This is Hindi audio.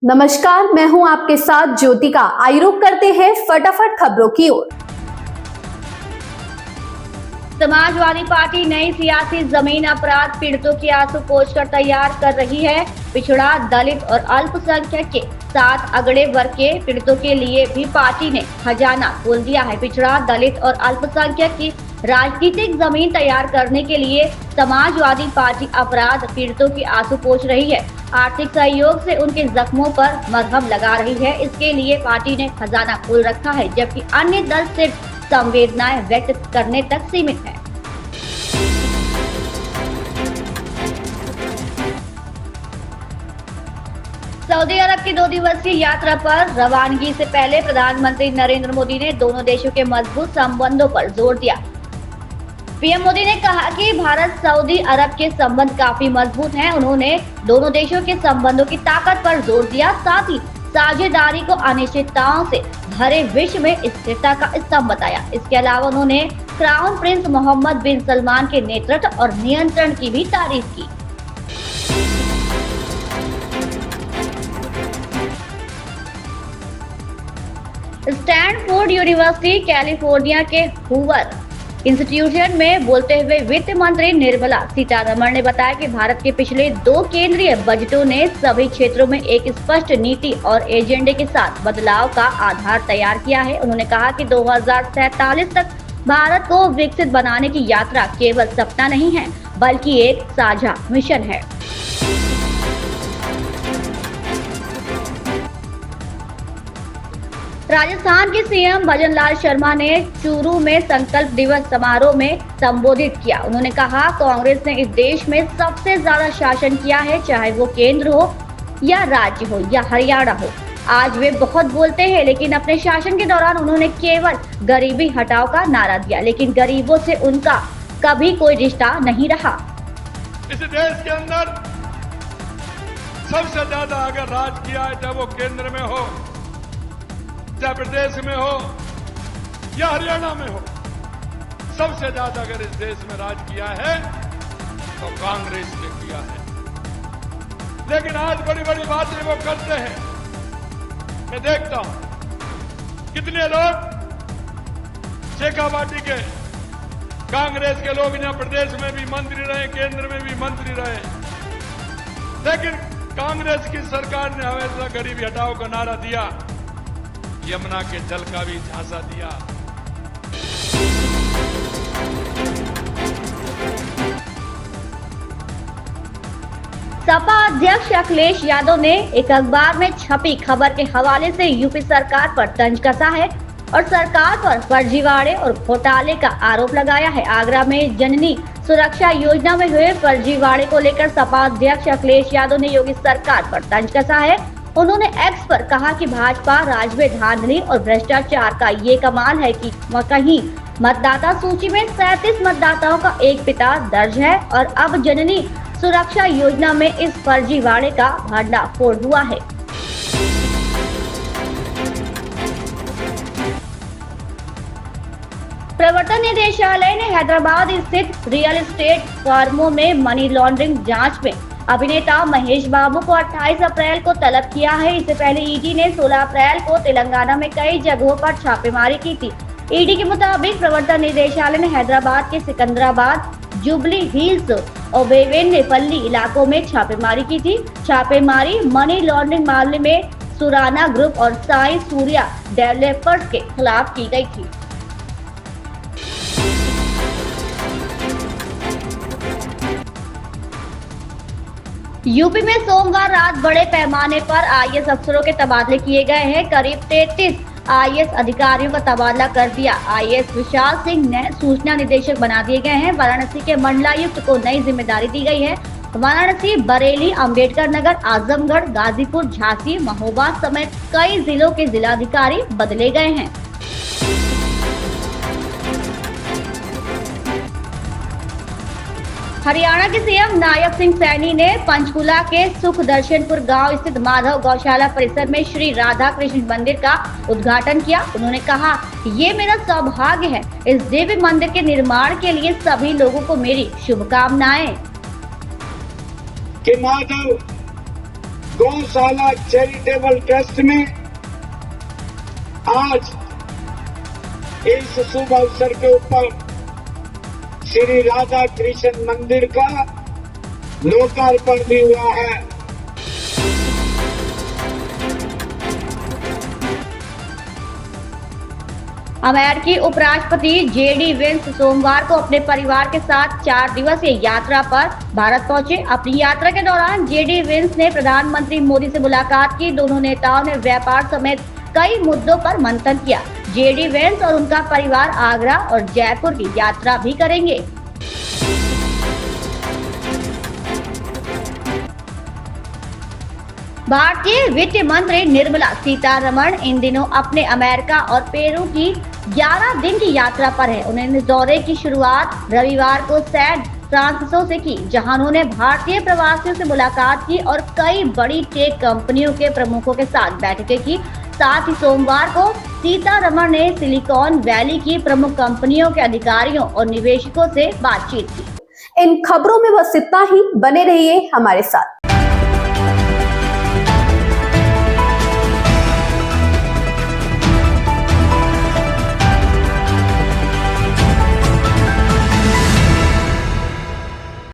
नमस्कार, मैं हूं आपके साथ ज्योतिका। आइए रुक करते हैं फटाफट खबरों की ओर। समाजवादी पार्टी नई सियासी जमीन अपराध पीड़ितों की आंसू पोंछकर तैयार कर रही है। पिछड़ा, दलित और अल्पसंख्यक के साथ अगड़े वर्ग के पीड़ितों के लिए भी पार्टी ने खजाना खोल दिया है। पिछड़ा, दलित और अल्पसंख्यक की राजनीतिक जमीन तैयार करने के लिए समाजवादी पार्टी अपराध पीड़ितों की आंसू पोंछ रही है। आर्थिक सहयोग से उनके जख्मों पर मरहम लगा रही है। इसके लिए पार्टी ने खजाना खोल रखा है, जबकि अन्य दल सिर्फ संवेदनाएं व्यक्त करने तक सीमित है। सऊदी अरब की 2 दिवसीय यात्रा पर रवानगी से पहले प्रधानमंत्री नरेंद्र मोदी ने दोनों देशों के मजबूत संबंधों पर जोर दिया। पीएम मोदी ने कहा कि भारत सऊदी अरब के संबंध काफी मजबूत हैं। उन्होंने दोनों देशों के संबंधों की ताकत पर जोर दिया, साथ ही साझेदारी को अनिश्चितताओं से भरे विश्व में स्थिरता का स्तंभ बताया। इसके अलावा उन्होंने क्राउन प्रिंस मोहम्मद बिन सलमान के नेतृत्व और नियंत्रण की भी तारीफ की। स्टैनफोर्ड यूनिवर्सिटी कैलिफोर्निया के हूवर इंस्टीट्यूशन में बोलते हुए वित्त मंत्री निर्मला सीतारमण ने बताया कि भारत के पिछले 2 केंद्रीय बजटों ने सभी क्षेत्रों में एक स्पष्ट नीति और एजेंडे के साथ बदलाव का आधार तैयार किया है। उन्होंने कहा कि 2047 तक भारत को विकसित बनाने की यात्रा केवल सपना नहीं है, बल्कि एक साझा मिशन है। राजस्थान के सीएम भजनलाल शर्मा ने चूरू में संकल्प दिवस समारोह में संबोधित किया। उन्होंने कहा, कांग्रेस ने इस देश में सबसे ज्यादा शासन किया है, चाहे वो केंद्र हो या राज्य हो या हरियाणा हो। आज वे बहुत बोलते हैं, लेकिन अपने शासन के दौरान उन्होंने केवल गरीबी हटाओ का नारा दिया, लेकिन गरीबों से उनका कभी कोई रिश्ता नहीं रहा। इस देश के अंदर सबसे ज्यादा अगर राज किया है, चाहे वो केंद्र में हो, चाहे प्रदेश में हो या हरियाणा में हो, सबसे ज्यादा अगर इस देश में राज किया है तो कांग्रेस ने किया है। लेकिन आज बड़ी बड़ी बातें वो करते हैं। मैं देखता हूं कितने लोग शेखावाटी के कांग्रेस के लोग यहाँ प्रदेश में भी मंत्री रहे, केंद्र में भी मंत्री रहे, लेकिन कांग्रेस की सरकार ने हमेशा गरीबी हटाओ का नारा दिया, यमुना के जल का भी झांसा दिया। सपा अध्यक्ष अखिलेश यादव ने एक अखबार में छपी खबर के हवाले से यूपी सरकार पर तंज कसा है और सरकार पर फर्जीवाड़े और घोटाले का आरोप लगाया है। आगरा में जननी सुरक्षा योजना में हुए फर्जीवाड़े को लेकर सपा अध्यक्ष अखिलेश यादव ने योगी सरकार पर तंज कसा है। उन्होंने एक्स पर कहा कि भाजपा राज्य में धांधली और भ्रष्टाचार का ये कमाल है कि कहीं मतदाता सूची में 37 मतदाताओं का एक पिता दर्ज है और अब जननी सुरक्षा योजना में इस फर्जीवाड़े का भंडाफोड़ हुआ है। प्रवर्तन निदेशालय ने हैदराबाद स्थित रियल एस्टेट फर्मों में मनी लॉन्ड्रिंग जांच में अभिनेता महेश बाबू को 28 अप्रैल को तलब किया है। इससे पहले ईडी ने 16 अप्रैल को तेलंगाना में कई जगहों पर छापेमारी की थी। ईडी के मुताबिक प्रवर्तन निदेशालय ने हैदराबाद के सिकंदराबाद, जुबली हिल्स और बेवेनेपल्ली इलाकों में छापेमारी की थी। छापेमारी मनी लॉन्ड्रिंग मामले में सुराना ग्रुप और साई सूर्या डेवलपर्स के खिलाफ की गई थी। यूपी में सोमवार रात बड़े पैमाने पर आईएएस अफसरों के तबादले किए गए हैं। करीब 33 आईएएस अधिकारियों का तबादला कर दिया। आईएएस विशाल सिंह ने सूचना निदेशक बना दिए गए हैं। वाराणसी के मंडलायुक्त को नई जिम्मेदारी दी गई है। वाराणसी, बरेली, अंबेडकर नगर, आजमगढ़, गाजीपुर, झांसी, महोबा समेत कई जिलों के जिलाधिकारी बदले गए हैं। हरियाणा के सीएम नायब सिंह सैनी ने पंचकुला के सुख दर्शनपुर गांव स्थित माधव गौशाला परिसर में श्री राधा कृष्ण मंदिर का उद्घाटन किया। उन्होंने कहा, ये मेरा सौभाग्य है। इस दिव्य मंदिर के निर्माण के लिए सभी लोगों को मेरी शुभकामनाएं। कि माधव गौशाला चैरिटेबल ट्रस्ट में आज इस शुभ अवसर के ऊपर श्री राधा कृष्ण मंदिर का लोकार्पण भी हुआ है। अमेरिकी उपराष्ट्रपति जेडी वेंस सोमवार को अपने परिवार के साथ 4 दिवसीय यात्रा पर भारत पहुंचे। अपनी यात्रा के दौरान जेडी वेंस ने प्रधानमंत्री मोदी से मुलाकात की। दोनों नेताओं ने व्यापार समेत कई मुद्दों पर मंथन किया। जेडी वेंस और उनका परिवार आगरा और जयपुर की यात्रा भी करेंगे। भारतीय वित्त मंत्री निर्मला सीतारमण इन दिनों अपने अमेरिका और पेरू की 11 दिन की यात्रा पर है। उन्होंने दौरे की शुरुआत रविवार को सैन फ्रांसिस्को से की, जहां उन्होंने भारतीय प्रवासियों से मुलाकात की और कई बड़ी टेक कंपनियों के प्रमुखों के साथ बैठकें की। साथ ही सोमवार को सीतारमण ने सिलिकॉन वैली की प्रमुख कंपनियों के अधिकारियों और निवेशकों से बातचीत की। इन खबरों में बस इतना ही। बने रहिए हमारे साथ।